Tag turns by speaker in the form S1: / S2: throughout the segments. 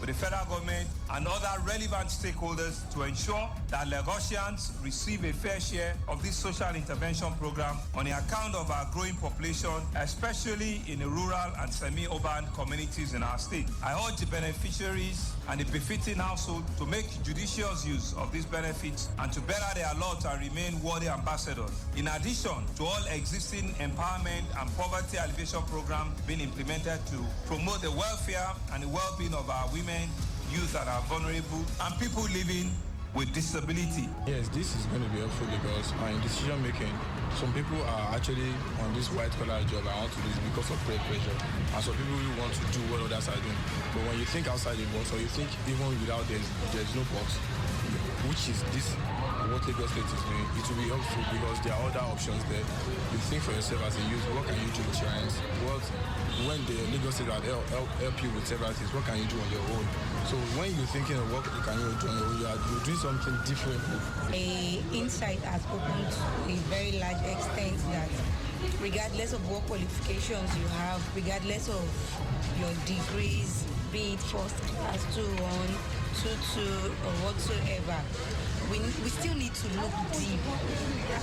S1: with the federal government and other relevant stakeholders to ensure that Lagosians receive a fair share of this social intervention program on the account of our growing population, especially in the rural and semi-urban communities in our state. I urge the beneficiaries and the befitting household to make judicious use of these benefits and to better their lot and remain worthy ambassadors. In addition to all existing empowerment and poverty alleviation programs being implemented to promote the welfare and the well-being of our women, youth and our vulnerable and people living with disability.
S2: Yes, this is going to be helpful because in decision making, some people are actually on this white collar job. I want to do this because of peer pressure, and some people really want to do what others are doing. But when you think outside the box, or you think even without there's no box, which is this what Lagos State is doing, it will be helpful because there are other options there. You think for yourself as a youth, what can you do with your hands? When the Lagos State will help you with several things, what can you do on your own? So when you're thinking of what can you do on your own, you're doing something different.
S3: Insight has opened to a very large extent that regardless of what qualifications you have, regardless of your degrees, be it first class, 2-1, 2-2, or whatsoever, we still need to look deep.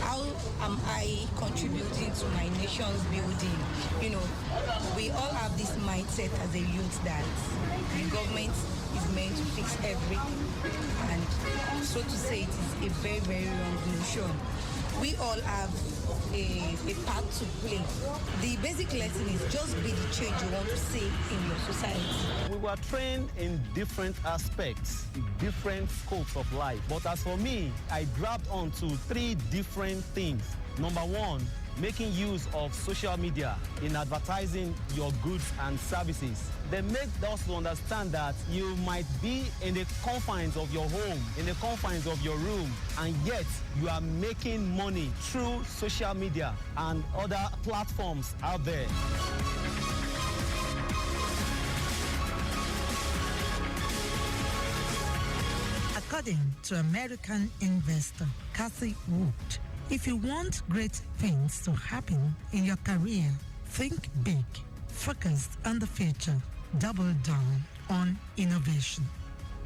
S3: How am I contributing to my nation's building? You know, we all have this mindset as a youth that the government is meant to fix everything. And so to say, it is a very, very wrong notion. We all have a part to play. The basic lesson is just be the change you want to see in your society.
S4: We were trained in different aspects, different scopes of life. But as for me, I grabbed onto 3 different things. Number 1, making use of social media in advertising your goods and services. They make us to understand that you might be in the confines of your home, in the confines of your room, and yet you are making money through social media and other platforms out there.
S5: According to American investor Cathie Wood, if you want great things to happen in your career, think big, focus on the future, double down on innovation.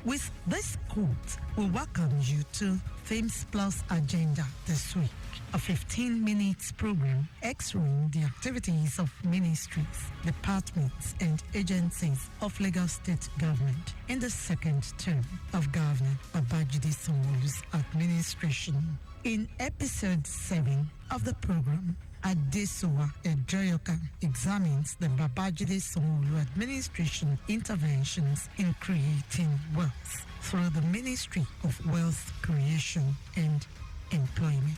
S5: With this quote, we welcome you to Themes Plus Agenda this week, a 15-minute program x-raying the activities of ministries, departments, and agencies of Lagos State government in the second term of Governor Babajide Sanwo-Olu's administration. In episode 7 of the program, Adesuwa Ejoyoka examines the Babajide Sanwo-Olu administration interventions in creating wealth through the Ministry of Wealth Creation and Employment.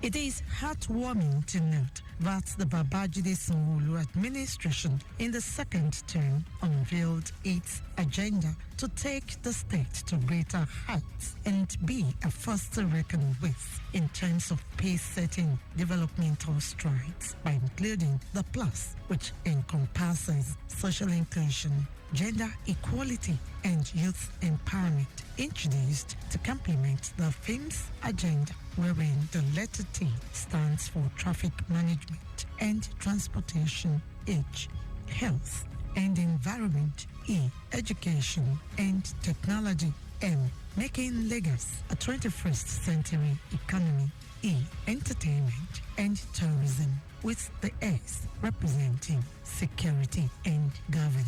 S5: It is heartwarming to note that the Babajide Sanwo-Olu administration in the second term unveiled its agenda to take the state to greater heights and be a force to reckon with in terms of pace-setting developmental strides by including the PLUS, which encompasses social inclusion, gender equality, and youth empowerment, introduced to complement the FIMS agenda, wherein the letter T stands for traffic management and transportation, H, health and environment, E, education and technology, M, making Lagos a 21st century economy, E, entertainment and tourism, with the S representing security and governance.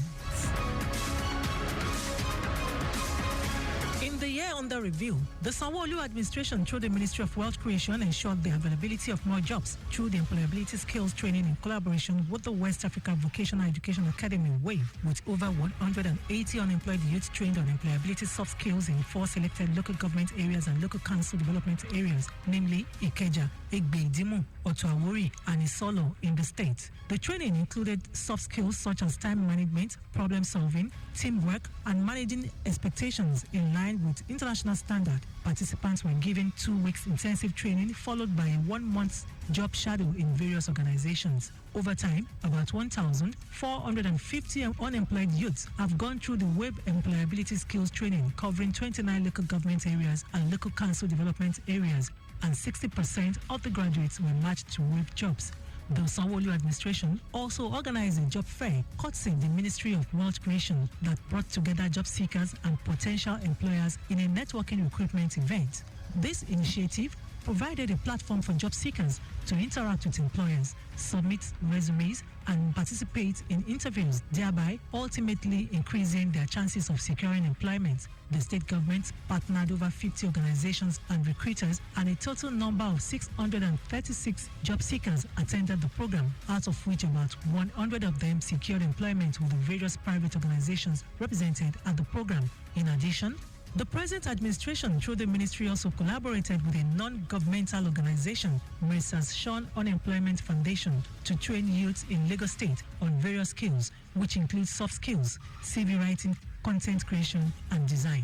S6: In the year under review, the Sanwo-Olu administration through the Ministry of Wealth Creation ensured the availability of more jobs through the employability skills training in collaboration with the West Africa Vocational Education Academy, WAVE, with over 180 unemployed youth trained on employability soft skills in 4 selected local government areas and local council development areas, namely Ikeja, Egbe, Dimu, Otuawori, and Isolo in the state. The training included soft skills such as time management, problem solving, teamwork, and managing expectations in line with international standard. Participants were given 2 weeks intensive training followed by a 1-month job shadow in various organizations. Over time, about 1,450 unemployed youths have gone through the WAVE employability skills training covering 29 local government areas and local council development areas, and 60% of the graduates were matched to WAVE jobs. The Sanwo-Olu administration also organized a job fair courtesy the Ministry of Wealth Creation that brought together job seekers and potential employers in a networking recruitment event. This initiative provided a platform for job seekers to interact with employers, submit resumes, and participate in interviews, thereby ultimately increasing their chances of securing employment. The state government partnered over 50 organizations and recruiters, and a total number of 636 job seekers attended the program, out of which about 100 of them secured employment with the various private organizations represented at the program. In addition, the present administration, through the ministry, also collaborated with a non-governmental organization, Mrs. Sean Unemployment Foundation, to train youths in Lagos State on various skills, which include soft skills, CV writing, content creation, and design,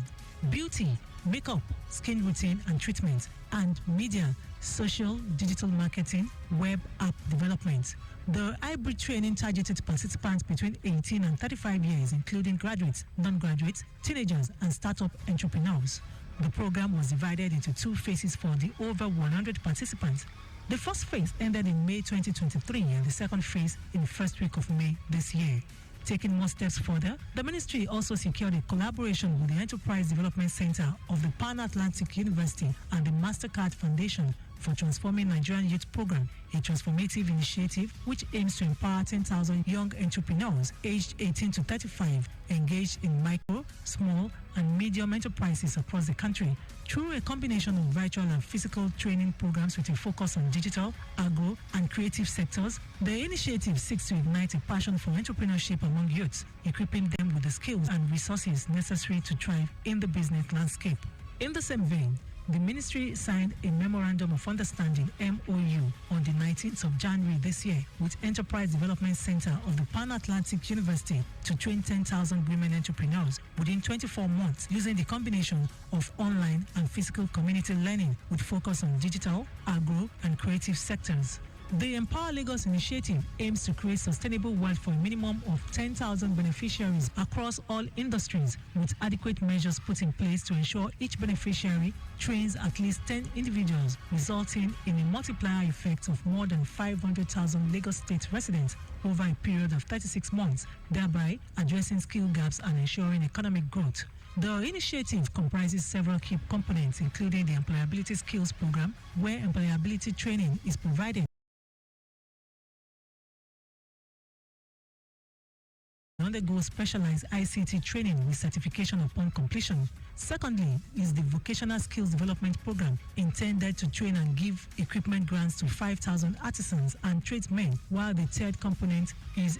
S6: beauty, makeup, skin routine and treatment, and media, social, digital marketing, web app development. The hybrid training targeted participants between 18 and 35 years, including graduates, non-graduates, teenagers, and startup entrepreneurs. The program was divided into two phases for the over 100 participants. The first phase ended in May 2023 and the second phase in the first week of May this year. Taking more steps further, the ministry also secured a collaboration with the Enterprise Development Center of the Pan Atlantic University and the MasterCard Foundation for Transforming Nigerian Youth Program, a transformative initiative which aims to empower 10,000 young entrepreneurs aged 18 to 35 engaged in micro, small, and medium enterprises across the country through a combination of virtual and physical training programs with a focus on digital, agro, and creative sectors. The initiative seeks to ignite a passion for entrepreneurship among youths, equipping them with the skills and resources necessary to thrive in the business landscape. In the same vein, the ministry signed a Memorandum of Understanding (MOU) on the 19th of January this year with Enterprise Development Center of the Pan Atlantic University to train 10,000 women entrepreneurs within 24 months using the combination of online and physical community learning with focus on digital, agro, and creative sectors. The Empower Lagos initiative aims to create sustainable wealth for a minimum of 10,000 beneficiaries across all industries, with adequate measures put in place to ensure each beneficiary trains at least 10 individuals, resulting in a multiplier effect of more than 500,000 Lagos State residents over a period of 36 months, thereby addressing skill gaps and ensuring economic growth. The initiative comprises several key components, including the Employability Skills Program, where employability training is provided, undergo specialized ICT training with certification upon completion. Secondly is the Vocational Skills Development Program, intended to train and give equipment grants to 5,000 artisans and tradesmen, while the third component is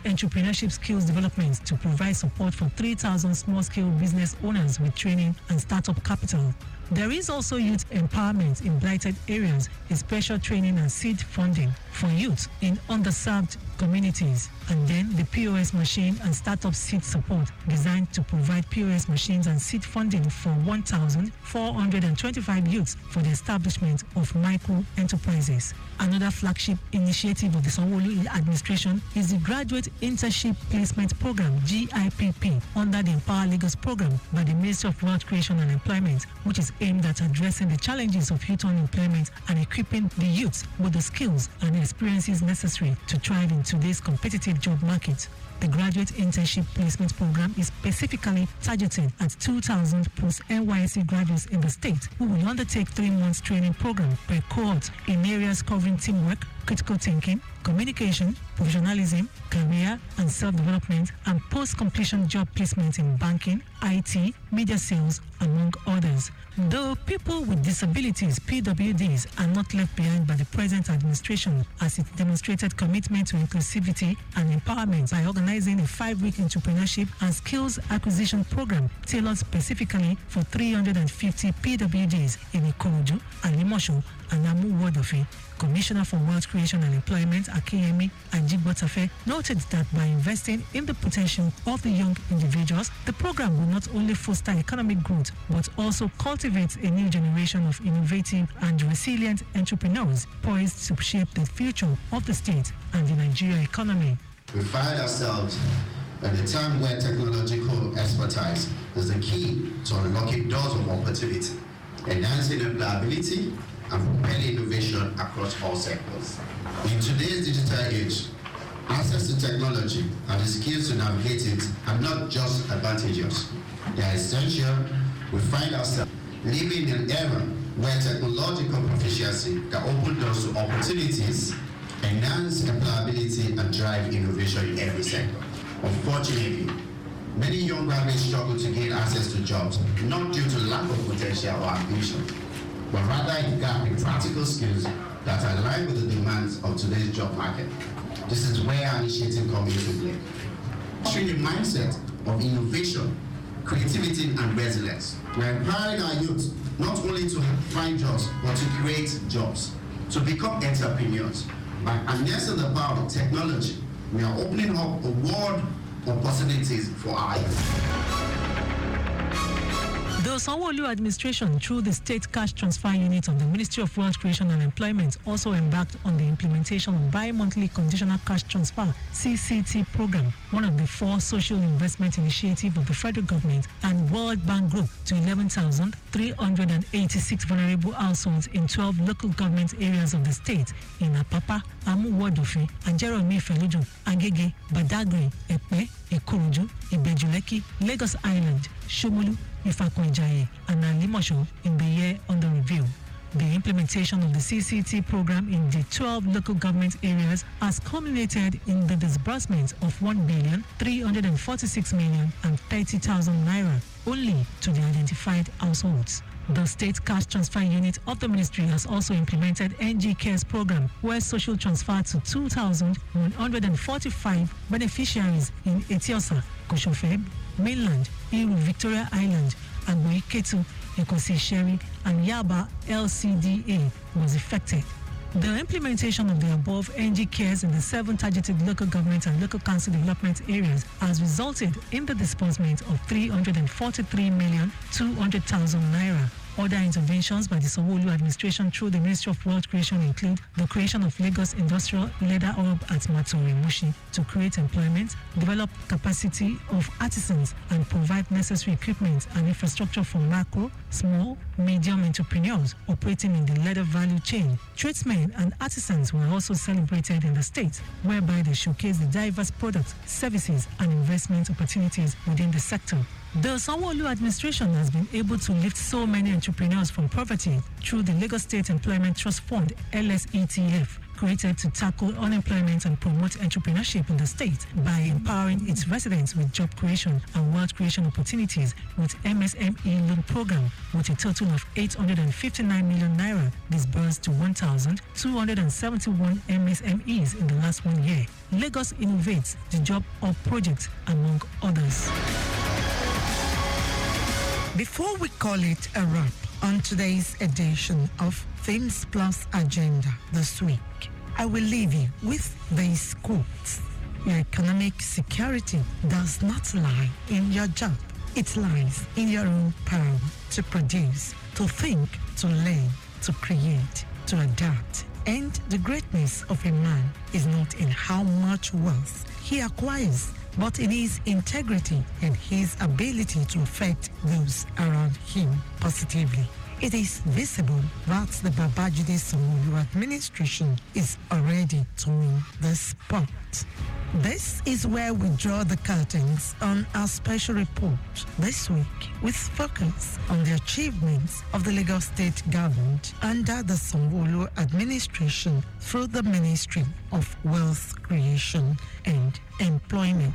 S6: Entrepreneurship Skills Development, to provide support for 3,000 small-scale business owners with training and startup capital. There is also youth empowerment in blighted areas, a special training and seed funding for youth in underserved communities, and then the POS machine and startup seed support, designed to provide POS machines and seed funding for 1,425 youths for the establishment of micro enterprises. Another flagship initiative of the Sanwo-Olu administration is the Graduate Internship Placement Program, GIPP, under the Empower Lagos program by the Ministry of Wealth Creation and Employment, which is aimed at addressing the challenges of youth unemployment and equipping the youths with the skills and experiences necessary to thrive in today's competitive job market. The Graduate Internship Placement Program is specifically targeted at 2,000 post-NYSC graduates in the state who will undertake 3 months training program per cohort in areas covering teamwork, critical thinking, communication, professionalism, career and self-development, and post-completion job placement in banking, IT, media sales, among others. Though people with disabilities, PWDs, are not left behind by the present administration, as it demonstrated commitment to inclusivity and empowerment by organizing a 5-week entrepreneurship and skills acquisition program tailored specifically for 350 PWDs in Ikorodu, Alimosho, and Amu Wodofe. Commissioner for Wealth Creation and Employment, Akeyemi Ajigbotafe, noted that by investing in the potential of the young individuals, the program will not only foster economic growth, but also cultivate a new generation of innovative and resilient entrepreneurs poised to shape the future of the state and the Nigeria economy.
S7: We find ourselves at a time where technological expertise is the key to unlocking doors of opportunity, enhancing employability, and propel innovation across all sectors. In today's digital age, access to technology and the skills to navigate it are not just advantageous. They are essential. We find ourselves living in an era where technological proficiency can open doors to opportunities, enhance employability, and drive innovation in every sector. Unfortunately, many young graduates struggle to gain access to jobs, not due to lack of potential or ambition, but rather a gap in practical skills that align with the demands of today's job market. This is where our initiative comes into play. Showing the mindset of innovation, creativity, and resilience. We're empowering our youth not only to find jobs, but to create jobs, to become entrepreneurs. By harnessing the power of technology, we are opening up a world of possibilities for our youth.
S6: The Sanwo-Olu administration, through the State Cash Transfer Unit of the Ministry of Wealth Creation and Employment, also embarked on the implementation of Bi-Monthly Conditional Cash Transfer (CCT) program, one of the 4 social investment initiatives of the federal government and World Bank Group, to 11,386 vulnerable households in 12 local government areas of the state in Apapa, Amuwodofe, Ajeromi Feluju, Agege, Badagry, Epe, Ikuruju, Ibejuleki, Lagos Island, Shomolu, Ifakunjaye, and Alimosho in the year under review. The implementation of the CCT program in the 12 local government areas has culminated in the disbursement of 1,346,030,000 naira only to the identified households. The State Cash Transfer Unit of the Ministry has also implemented NG Cares program, where social transfer to 2,145 beneficiaries in Etiosa, Koshofeb, Mainland, Iru, Victoria Island, Agboiketu, Ekosi Sherry, and Yaba LCDA was effected. The implementation of the above NG Cares in the 7 targeted local government and local council development areas has resulted in the disbursement of 343,200,000 naira. Other interventions by the Sanwo-Olu administration through the Ministry of Wealth Creation include the creation of Lagos Industrial Leather Hub at Matori Mushi to create employment, develop capacity of artisans, and provide necessary equipment and infrastructure for macro, small, medium entrepreneurs operating in the leather value chain. Tradesmen and artisans were also celebrated in the state, whereby they showcased the diverse products, services, and investment opportunities within the sector. The Sanwo-Olu administration has been able to lift so many entrepreneurs from poverty through the Lagos State Employment Trust Fund (LSETF), created to tackle unemployment and promote entrepreneurship in the state by empowering its residents with job creation and wealth creation opportunities with MSME loan program, with a total of 859 million naira disbursed to 1,271 MSMEs in the last 1 year. Lagos innovates the job of projects, among others.
S5: Before we call it a wrap on today's edition of Themes Plus Agenda this week, I will leave you with these quotes. Your economic security does not lie in your job. It lies in your own power to produce, to think, to learn, to create, to adapt. And the greatness of a man is not in how much wealth he acquires, but in his integrity and his ability to affect those around him positively. It is visible that the Babajide Sanwo-Olu administration is already doing this part. This is where we draw the curtains on our special report this week, with focus on the achievements of the Lagos State government under the Sanwo-Olu administration through the Ministry of Wealth Creation and Employment.